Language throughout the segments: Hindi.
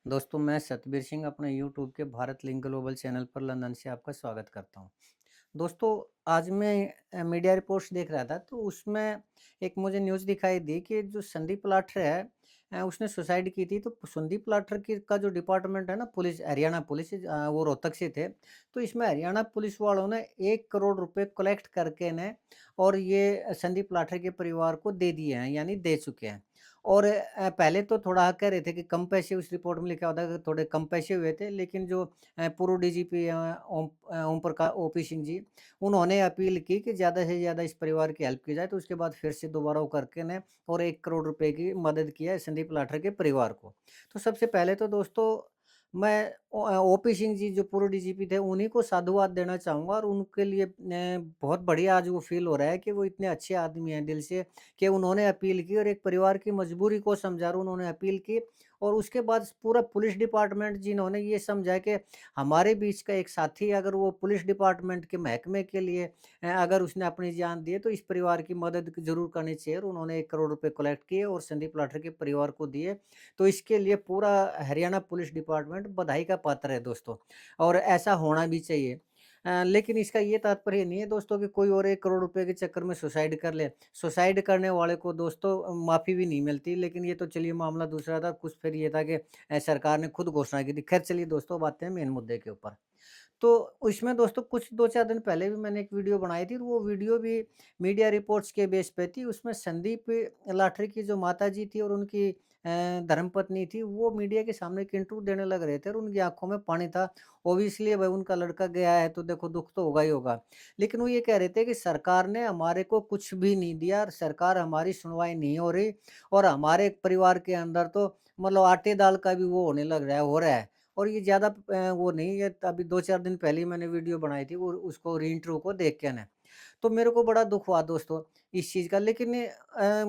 दोस्तों मैं सतबीर सिंह अपने यूट्यूब के भारत लिंक ग्लोबल चैनल पर लंदन से आपका स्वागत करता हूं। दोस्तों आज मैं मीडिया रिपोर्ट्स देख रहा था तो उसमें एक मुझे न्यूज़ दिखाई दी कि जो संदीप लाठर है उसने सुसाइड की थी। तो संदीप लाठर की का जो डिपार्टमेंट है ना, पुलिस हरियाणा पुलिस, वो रोहतक से थे। तो इसमें हरियाणा पुलिस वालों ने 1 करोड़ रुपए कलेक्ट करके ने और ये संदीप लाठर के परिवार को दे दिए हैं, यानी दे चुके हैं। और पहले तो थोड़ा कह रहे थे कि कम पैसे, उस रिपोर्ट में लिखा होता है कि थोड़े कम पैसे हुए थे, लेकिन जो पूर्व डीजीपी ओम प्रकाश ओपी सिंह जी, उन्होंने अपील की कि ज़्यादा से ज़्यादा इस परिवार की हेल्प की जाए। तो उसके बाद फिर से दोबारा वो करके ने और 1 करोड़ रुपए की मदद किया है संदीप लाठर के परिवार को। तो सबसे पहले तो दोस्तों मैं ओपी सिंह जी जो पूर्व डीजीपी थे उन्हीं को साधुवाद देना चाहूँगा, और उनके लिए बहुत बढ़िया आज वो फ़ील हो रहा है कि वो इतने अच्छे आदमी हैं दिल से, कि उन्होंने अपील की और एक परिवार की मजबूरी को समझा और उन्होंने अपील की। और उसके बाद पूरा पुलिस डिपार्टमेंट जिन्होंने ये समझा कि हमारे बीच का एक साथी अगर वो पुलिस डिपार्टमेंट के महकमे के लिए अगर उसने अपनी जान दी है तो इस परिवार की मदद ज़रूर करनी चाहिए। और उन्होंने 1 करोड़ रुपए कलेक्ट किए और संदीप लाठर के परिवार को दिए। तो इसके लिए पूरा हरियाणा पुलिस डिपार्टमेंट बधाई का पात्र है दोस्तों, और ऐसा होना भी चाहिए। लेकिन इसका ये तात्पर्य नहीं है दोस्तों कि कोई और 1 करोड़ रुपए के चक्कर में सुसाइड कर ले। सुसाइड करने वाले को दोस्तों माफ़ी भी नहीं मिलती, लेकिन ये तो चलिए मामला दूसरा था। कुछ फिर ये था कि सरकार ने खुद घोषणा की थी। ख़ैर चलिए दोस्तों, बातें हैं मेन मुद्दे के ऊपर। तो इसमें दोस्तों कुछ 2-4 दिन पहले भी मैंने एक वीडियो बनाई थी, और वो वीडियो भी मीडिया रिपोर्ट्स के बेस पे थी। उसमें संदीप लाठरी की जो माताजी थी और उनकी धर्मपत्नी थी, वो मीडिया के सामने एक इंटरव्यू देने लग रहे थे और उनकी आँखों में पानी था। ऑब्वियसली भाई उनका लड़का गया है तो देखो दुःख तो होगा ही होगा। लेकिन वो ये कह रहे थे कि सरकार ने हमारे को कुछ भी नहीं दिया और सरकार हमारी सुनवाई नहीं हो रही, और हमारे परिवार के अंदर तो मतलब आटे-दाल का भी वो होने लग रहा है, हो रहा है। और ये ज़्यादा वो नहीं है, अभी 2-4 दिन पहले ही मैंने वीडियो बनाई थी, वो उसको री-इंटरव्यू को देख के ना। तो मेरे को बड़ा दुःख हुआ दोस्तों इस चीज़ का। लेकिन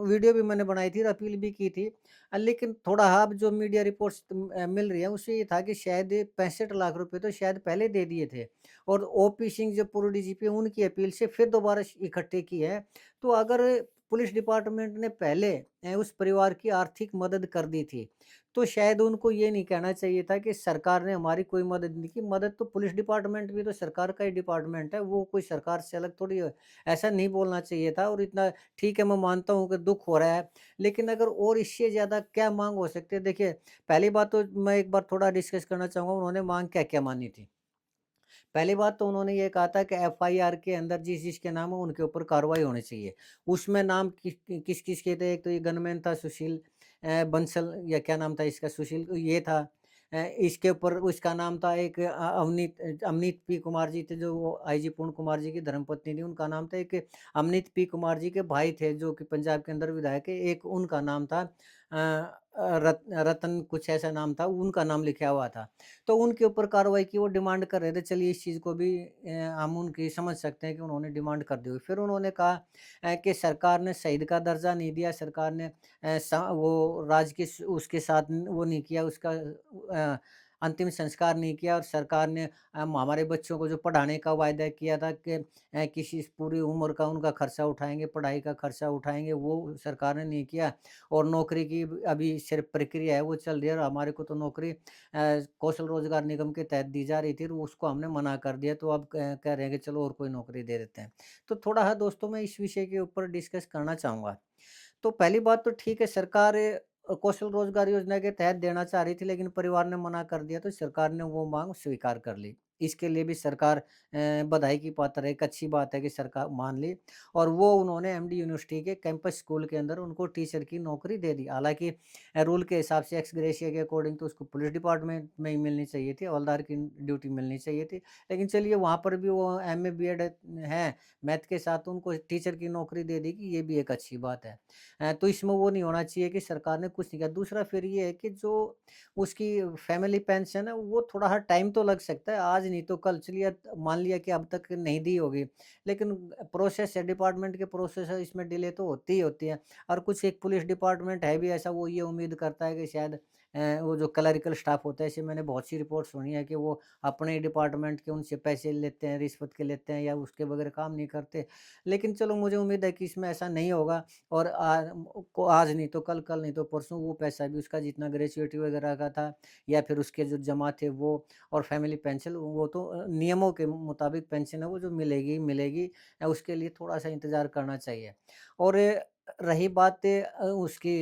वीडियो भी मैंने बनाई थी और अपील भी की थी। लेकिन थोड़ा अब जो मीडिया रिपोर्ट्स मिल रही है उससे ये था कि शायद 65 लाख रुपए तो शायद पहले दे दिए थे, और ओपी सिंह जो पूर्व डीजीपी हैं उनकी अपील से फिर दोबारा इकट्ठे किए हैं। तो अगर पुलिस डिपार्टमेंट ने पहले उस परिवार की आर्थिक मदद कर दी थी, तो शायद उनको ये नहीं कहना चाहिए था कि सरकार ने हमारी कोई मदद नहीं की। मदद तो पुलिस डिपार्टमेंट भी तो सरकार का ही डिपार्टमेंट है, वो कोई सरकार से अलग थोड़ी है। ऐसा नहीं बोलना चाहिए था। और इतना ठीक है, मैं मानता हूँ कि दुःख हो रहा है, लेकिन अगर और इससे ज़्यादा क्या माँग हो सकती है? देखिए, पहली बात तो मैं एक बार थोड़ा डिस्कस करना चाहूँगा उन्होंने माँग क्या-क्या मानी थी। पहली बात तो उन्होंने ये कहा था कि एफआईआर के अंदर जिस-जिस के नाम हो उनके ऊपर कार्रवाई होनी चाहिए। उसमें नाम किस-किस के थे? एक तो ये गनमैन था सुशील बंसल, या क्या नाम था इसका, सुशील ये था। इसके ऊपर उसका नाम था एक अवनीत पी कुमार जी थे, जो वो आईजी पूर्ण कुमार जी की धर्मपत्नी थी, उनका नाम था। एक अवनीत पी कुमार जी के भाई थे जो कि पंजाब के अंदर विधायक है, एक उनका नाम था रतन कुछ ऐसा नाम था, उनका नाम लिखा हुआ था। तो उनके ऊपर कार्रवाई की वो डिमांड कर रहे थे। चलिए इस चीज़ को भी हम उनकी समझ सकते हैं कि उन्होंने डिमांड कर दी होगी। फिर उन्होंने कहा कि सरकार ने शहीद का दर्जा नहीं दिया, सरकार ने वो राज के उसके साथ वो नहीं किया, उसका अंतिम संस्कार नहीं किया, और सरकार ने हमारे बच्चों को जो पढ़ाने का वायदा किया था कि किसी पूरी उम्र का उनका खर्चा उठाएँगे, पढ़ाई का खर्चा उठाएँगे, वो सरकार ने नहीं किया। और नौकरी की अभी सिर्फ़ प्रक्रिया है, वो चल रही है, और हमारे को तो नौकरी कौशल रोज़गार निगम के तहत दी जा रही थी, और उसको हमने मना कर दिया। तो अब कह रहे हैं कि चलो और कोई नौकरी दे देते हैं। तो थोड़ा हाँ दोस्तों, मैं इस विषय के ऊपर डिस्कस करना चाहूँगा। तो पहली बात तो ठीक है, सरकार कौशल रोज़गार योजना के तहत देना चाह रही थी, लेकिन परिवार ने मना कर दिया, तो सरकार ने वो माँग स्वीकार कर ली। इसके लिए भी सरकार बधाई की पात्र है। एक अच्छी बात है कि सरकार मान ली, और वो उन्होंने एमडी यूनिवर्सिटी के कैंपस स्कूल के अंदर उनको टीचर की नौकरी दे दी। हालाँकि रूल के हिसाब से एक्स ग्रेशिया के अकॉर्डिंग तो उसको पुलिस डिपार्टमेंट में ही मिलनी चाहिए थी, हवलदार की ड्यूटी मिलनी चाहिए थी। लेकिन चलिए वहाँ पर भी वो एमए, बीएड है, मैथ के साथ उनको टीचर की नौकरी दे दी कि ये भी एक अच्छी बात है। तो इसमें वो नहीं होना चाहिए कि सरकार ने कुछ नहीं किया। दूसरा फिर ये है कि जो उसकी फैमिली पेंशन है, वो थोड़ा हाँ टाइम तो लग सकता है, आज नहीं तो कल। चलिए मान लिया कि अब तक नहीं दी होगी, लेकिन प्रोसेस है, डिपार्टमेंट के प्रोसेस है, इसमें डिले तो होती ही होती है। और कुछ एक पुलिस डिपार्टमेंट है भी ऐसा, वो ये उम्मीद करता है कि शायद वो जो क्लरिकल स्टाफ होता है, ऐसे मैंने बहुत सी रिपोर्ट सुनी है कि वो अपने ही डिपार्टमेंट के उनसे पैसे लेते हैं, रिश्वत के लेते हैं या उसके बगैर काम नहीं करते। लेकिन चलो मुझे उम्मीद है कि इसमें ऐसा नहीं होगा और आज नहीं तो कल, कल नहीं तो परसों वो पैसा भी उसका जितना ग्रेच्युइटी वगैरह का था या फिर उसके जो जमा थे वो और फैमिली पेंशन वो तो नियमों के मुताबिक पेंशन है वो जो मिलेगी ही मिलेगी। उसके लिए थोड़ा-सा इंतज़ार करना चाहिए। और रही बात उसकी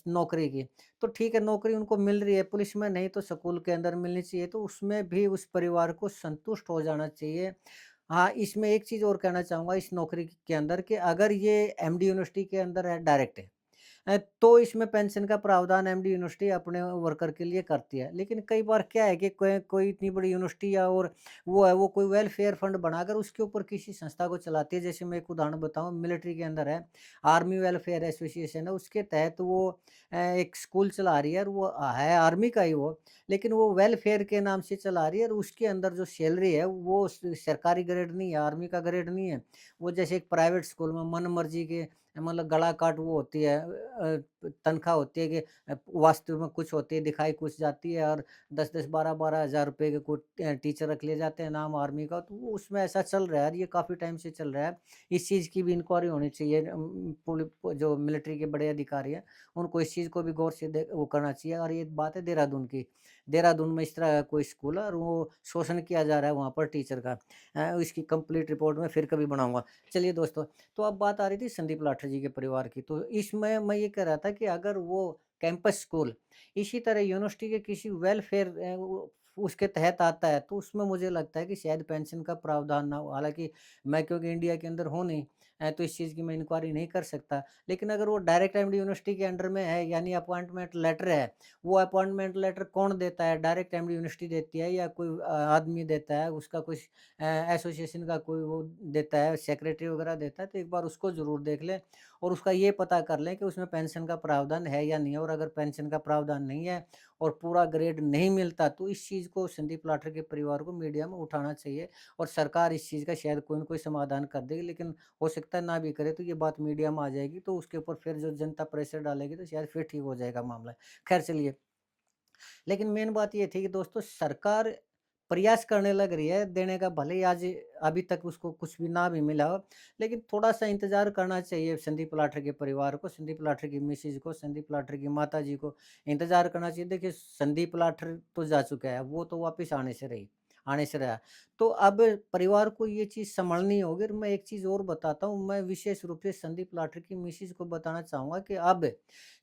नौकरी की, तो ठीक है नौकरी उनको मिल रही है, पुलिस में नहीं तो स्कूल के अंदर मिलनी चाहिए, तो उसमें भी उस परिवार को संतुष्ट हो जाना चाहिए। हाँ, इसमें एक चीज़ और कहना चाहूँगा इस नौकरी के अंदर कि अगर ये एमडी यूनिवर्सिटी के अंदर है डायरेक्ट है, तो इसमें पेंशन का प्रावधान एमडी यूनिवर्सिटी अपने वर्कर के लिए करती है। लेकिन कई बार क्या है कि कोई कोई इतनी बड़ी यूनिवर्सिटी या और वो है, वो कोई वेलफेयर फंड बनाकर उसके ऊपर किसी संस्था को चलाती है। जैसे मैं एक उदाहरण बताऊँ मिलिट्री के अंदर है, आर्मी वेलफेयर एसोसिएशन है, उसके तहत वो एक स्कूल चला रही है और वो है आर्मी का ही वो, लेकिन वो वेलफेयर के नाम से चला रही है और उसके अंदर जो सैलरी है वो सरकारी ग्रेड नहीं है, आर्मी का ग्रेड नहीं है। वो जैसे एक प्राइवेट स्कूल में मन मर्जी के मतलब गला काट वो होती है तनख्वाह होती है कि वास्तव में कुछ होती है, दिखाई कुछ जाती है और 10-10, 12-12 हज़ार रुपए के कुछ टीचर रख लिए जाते हैं नाम आर्मी का, तो वो उसमें ऐसा चल रहा है और ये काफ़ी टाइम से चल रहा है। इस चीज़ की भी इंक्वायरी होनी चाहिए जो मिलिट्री के बड़े अधिकारी हैं, उनको इस चीज़ को भी गौर से वो करना चाहिए और ये बात है देहरादून की। देहरादून में इस तरह का कोई स्कूल है और वो शोषण किया जा रहा है वहाँ पर टीचर का। इसकी कंप्लीट रिपोर्ट मैं फिर कभी बनाऊँगा। चलिए दोस्तों, तो अब बात आ रही थी संदीप लाठर जी के परिवार की, तो इसमें मैं ये कह रहा था कि अगर वो कैंपस स्कूल इसी तरह यूनिवर्सिटी के किसी वेलफेयर वो उसके तहत आता है, तो उसमें मुझे लगता है कि शायद पेंशन का प्रावधान ना हो। हालाँकि मैं क्योंकि इंडिया के अंदर हूँ नहीं तो इस चीज़ की मैं इंक्वायरी नहीं कर सकता। लेकिन अगर वो डायरेक्ट एमडी यूनिवर्सिटी के अंडर में है यानी अपॉइंटमेंट लेटर है, वो अपॉइंटमेंट लेटर कौन देता है? डायरेक्ट एमडी यूनिवर्सिटी देती है या कोई आदमी देता है, उसका कुछ एसोसिएशन का कोई वो देता है, सेक्रेटरी वगैरह देता है, तो एक बार उसको ज़रूर देख लें और उसका ये पता कर लें कि उसमें पेंशन का प्रावधान है या नहीं है और अगर पेंशन का प्रावधान नहीं है और पूरा ग्रेड नहीं मिलता, तो इस चीज़ को संदीप लाठर के परिवार को मीडिया में उठाना चाहिए और सरकार इस चीज़ का शायद कोई न कोई समाधान कर देगी, लेकिन हो सकता है ना भी करे, तो ये बात मीडिया में आ जाएगी, तो उसके ऊपर फिर जो जनता प्रेशर डालेगी, तो शायद फिर ठीक हो जाएगा मामला। खैर चलिए, लेकिन मेन बात ये थी कि दोस्तों सरकार प्रयास करने लग रही है देने का, भले ही आज अभी तक उसको कुछ भी ना भी मिला हो, लेकिन थोड़ा-सा इंतज़ार करना चाहिए संदीप लाठर के परिवार को, संदीप लाठर की मिसेज़ को, संदीप लाठर की माताजी को इंतज़ार करना चाहिए। देखिए संदीप लाठर तो जा चुका है, वो तो वापिस आने से रहा। तो अब परिवार को ये चीज़ सँभालनी होगी और मैं एक चीज़ और बताता हूँ, मैं विशेष रूप से संदीप लाठर की मिसेज़ को बताना चाहूँगा कि अब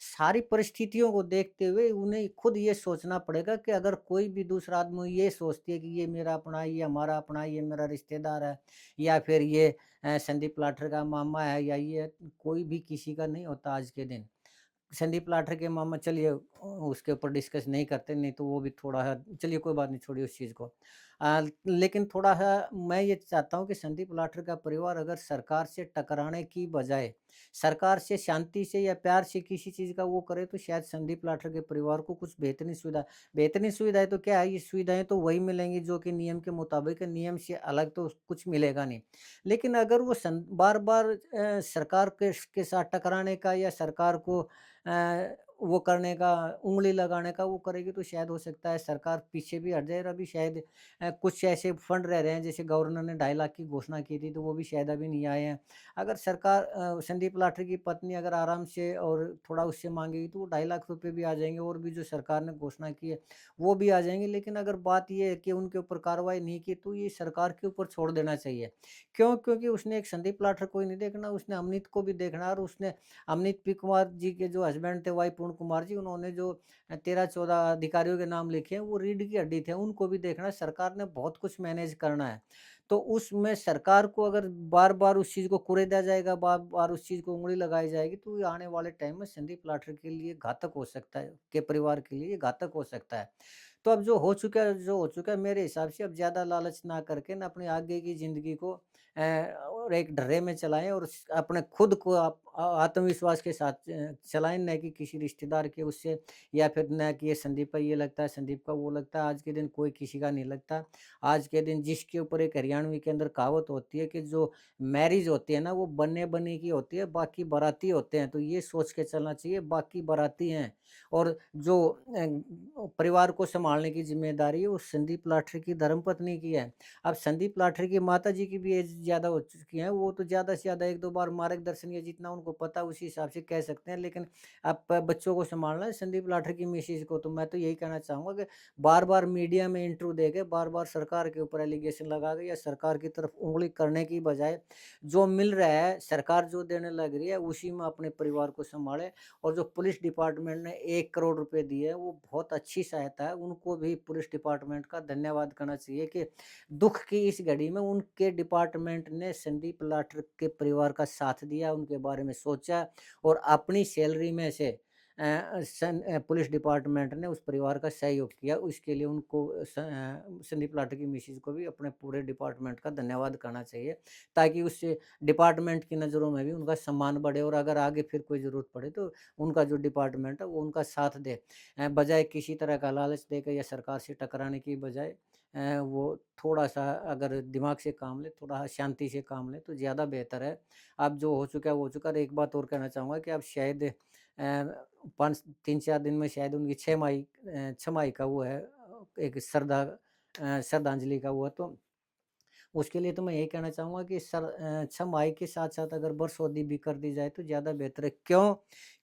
सारी परिस्थितियों को देखते हुए उन्हें खुद ये सोचना पड़ेगा कि अगर कोई भी दूसरा आदमी ये सोचती है कि ये मेरा अपना है, ये हमारा अपना है, ये मेरा रिश्तेदार है या फिर ये संदीप लाठर का मामा है या ये कोई भी किसी का नहीं होता आज के दिन। संदीप लाठर के मामा चलिए उसके ऊपर डिस्कस नहीं करते, नहीं तो वो भी थोड़ा-सा चलिए कोई बात नहीं छोड़िए उस चीज़ को। लेकिन थोड़ा-सा मैं ये चाहता हूँ कि संदीप लाठर का परिवार अगर सरकार से टकराने की बजाय, सरकार से शांति से या प्यार से किसी चीज़ का वो करे तो शायद संदीप लाठर के परिवार को कुछ बेहतरीन सुविधाएँ तो क्या है, ये सुविधाएँ तो वही मिलेंगी जो कि नियम के मुताबिक है, नियम से अलग तो कुछ मिलेगा नहीं। लेकिन अगर वो बार-बार सरकार के साथ टकराने का या सरकार को वो करने का, उँगली लगाने का वो करेगी तो शायद हो सकता है सरकार पीछे भी हट जाए और अभी शायद कुछ ऐसे फंड रह रहे हैं जैसे गवर्नर ने 2.5 लाख की घोषणा की थी तो वो भी शायद अभी नहीं आए हैं। अगर सरकार संदीप लाठर की पत्नी अगर आराम से और थोड़ा उससे माँगेगी तो वो 2.5 लाख रुपए भी आ जाएँगे और भी जो सरकार ने घोषणा की है, वो भी आ जाएँगे। लेकिन अगर बात ये है कि उनके ऊपर कार्रवाई नहीं की तो ये सरकार के ऊपर छोड़ देना चाहिए। क्यों? क्योंकि उसने एक संदीप लाठर को ही नहीं देखना, उसने अमनीत को भी देखना है और उसने अमनीत पी कुमार जी के जो हस्बैंड थे वाई पूर्ण कुमार जी, उन्होंने जो 13-14 अधिकारियों के नाम लिखे हैं, वो रीढ़ की हड्डी थे, उनको भी देखना है। सरकार ने बहुत कुछ मैनेज करना है। तो उसमें सरकार को अगर बार-बार उस चीज़ को कुरेदा जाएगा, बार-बार उस चीज़ को उँगली लगाई जाएगी, तो ये आने वाले टाइम में संदीप लाठर के लिए घातक हो सकता है, के परिवार के लिए घातक हो सकता है। तो अब जो हो चुका है मेरे हिसाब से अब ज़्यादा लालच ना करके ना अपने आगे की ज़िंदगी को और एक ढर्रे में चलाएँ और अपने खुद को आप आत्मविश्वास के साथ चलाएँ, ना कि किसी रिश्तेदार के उससे, या फिर ना कि ये संदीप का ये लगता है, संदीप का वो लगता है। आज के दिन कोई किसी का नहीं लगता। आज के दिन जिसके ऊपर एक हरियाणवी के अंदर कहावत होती है कि जो मैरिज होती है ना, वो बने-बनी की होती है, बाकी बाराती होते हैं। तो ये सोच के चलना चाहिए, बाकी बाराती हैं। और जो परिवार को सँभालने की ज़िम्मेदारी है, वो संदीप लाठरी की धर्मपत्नी की है। अब संदीप लाठरी की माताजी की भी एज ज़्यादा हो चुकी है, वो तो ज़्यादा से ज़्यादा 1-2 बार मार्गदर्शन या जितना उनको पता है उसी हिसाब से कह सकते हैं। लेकिन अब बच्चों को सँभालना है संदीप लाठरी की मिसेज़ को, तो मैं तो यही कहना चाहूँगा कि बार-बार मीडिया में इंटरव्यू देके, बार-बार सरकार के ऊपर एलिगेशन लगा के या सरकार की तरफ उँगली करने की बजाय, जो मिल रहा है, सरकार जो देने लग रही है, उसी में अपने परिवार को सँभालें। और जो पुलिस डिपार्टमेंट ने 1 करोड़ रुपए दिए हैं, वो बहुत अच्छी सहायता है। उनको भी पुलिस डिपार्टमेंट का धन्यवाद करना चाहिए कि दुःख की इस घड़ी में उनके डिपार्टमेंट ने संदीप लाठर के परिवार का साथ दिया, उनके बारे में सोचा और अपनी सैलरी में से पुलिस डिपार्टमेंट ने उस परिवार का सहयोग किया। उसके लिए उनको संदीप लाठर की मिसेज़ को भी अपने पूरे डिपार्टमेंट का धन्यवाद करना चाहिए, ताकि उससे डिपार्टमेंट की नज़रों में भी उनका सम्मान बढ़े और अगर आगे फिर कोई ज़रूरत पड़े तो उनका जो डिपार्टमेंट है वो उनका साथ दे। बजाय किसी तरह का लालच देकर या सरकार से टकराने की बजाय वो थोड़ा-सा अगर दिमाग से काम लें, थोड़ा शांति से काम लें तो ज़्यादा बेहतर है। अब जो हो चुका है वो हो चुका है। और एक बात और कहना चाहूँगा कि अब शायद 5 3-4 दिन में शायद उनकी छमाही का वो है, एक श्रद्धांजलि का वो है, तो उसके लिए तो मैं यही कहना चाहूँगा कि छमाही के साथ-साथ अगर बरसौदी भी कर दी जाए तो ज़्यादा बेहतर है। क्यों?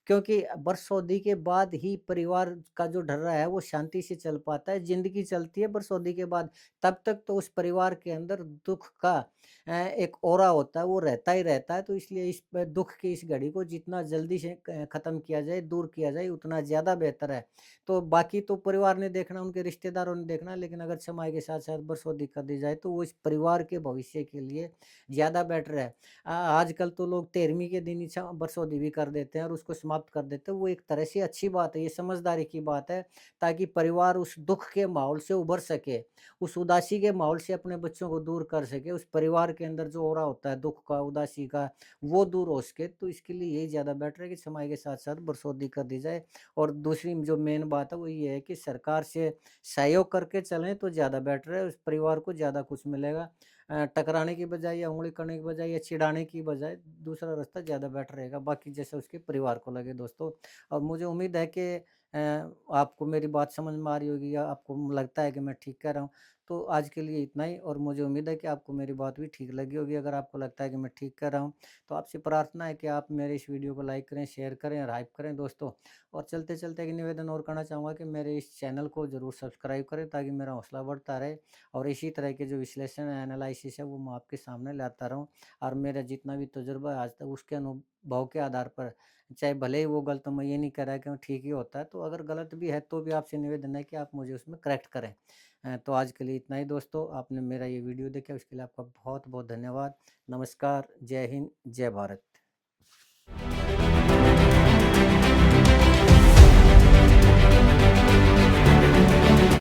क्योंकि बरसौदी के बाद ही परिवार का जो ढर्रा है वो शांति से चल पाता है, ज़िंदगी चलती है बरसौदी के बाद। तब तक तो उस परिवार के अंदर दुःख का एक औरा होता है, वो रहता ही रहता है। तो इसलिए इस प दुःख की इस घड़ी को जितना जल्दी से ख़त्म किया जाए, दूर किया जाए, उतना ज़्यादा बेहतर है। तो बाकी तो परिवार ने देखना, उनके रिश्तेदारों ने देखना, लेकिन अगर छमाही के साथ-साथ बरसौदी कर दी जाए तो वो इस परिवार के भविष्य के लिए ज़्यादा बेटर है। आजकल तो लोग 13वीं के दिन ही बरसौदी भी कर देते हैं और उसको समाप्त कर देते हैं। वो एक तरह से अच्छी बात है, ये समझदारी की बात है, ताकि परिवार उस दुःख के माहौल से उभर सके, उस उदासी के माहौल से अपने बच्चों को दूर कर सके, उस परिवार के अंदर जो हो रहा होता है दुःख का, उदासी का, वो दूर हो सके। तो इसके लिए यही ज़्यादा बेटर है कि छमाही के साथ-साथ बरसौदी कर दी जाए। और दूसरी जो मेन बात है वो ये है कि सरकार से सहयोग करके चलें तो ज़्यादा बेटर है, उस परिवार को ज़्यादा कुछ मिलेगा। टकराने की बजाय या उँगली करने की बजाय या चिढ़ाने की बजाय दूसरा रास्ता ज़्यादा बेटर रहेगा, बाकी जैसा उसके परिवार को लगे दोस्तों। और मुझे उम्मीद है कि आपको मेरी बात समझ में आ रही होगी या आपको लगता है कि मैं ठीक कह रहा हूँ। तो आज के लिए इतना ही, और मुझे उम्मीद है कि आपको मेरी बात भी ठीक लगी होगी। अगर आपको लगता है कि मैं ठीक कह रहा हूँ, तो आपसे प्रार्थना है कि आप मेरे इस वीडियो को लाइक करें, शेयर करें और हाइप करें दोस्तों। और चलते-चलते एक निवेदन और करना चाहूँगा कि मेरे इस चैनल को ज़रूर सब्सक्राइब करें, ताकि मेरा हौसला बढ़ता रहे और इसी तरह के जो विश्लेषण है, एनालिसिस है, वो मैं आपके सामने लाता रहूँ। और मेरा जितना भी तजुर्बा है आज तक, उसके अनुभव के आधार पर, चाहे भले ही वो गलत हो, मैं ये नहीं कह रहा कि वो ठीक ही होता है, तो अगर गलत भी है तो भी आपसे निवेदन है कि आप मुझे उसमें करेक्ट करें। तो आज के लिए इतना ही दोस्तों, आपने मेरा ये वीडियो देखा उसके लिए आपका बहुत-बहुत धन्यवाद। नमस्कार, जय हिंद, जय भारत।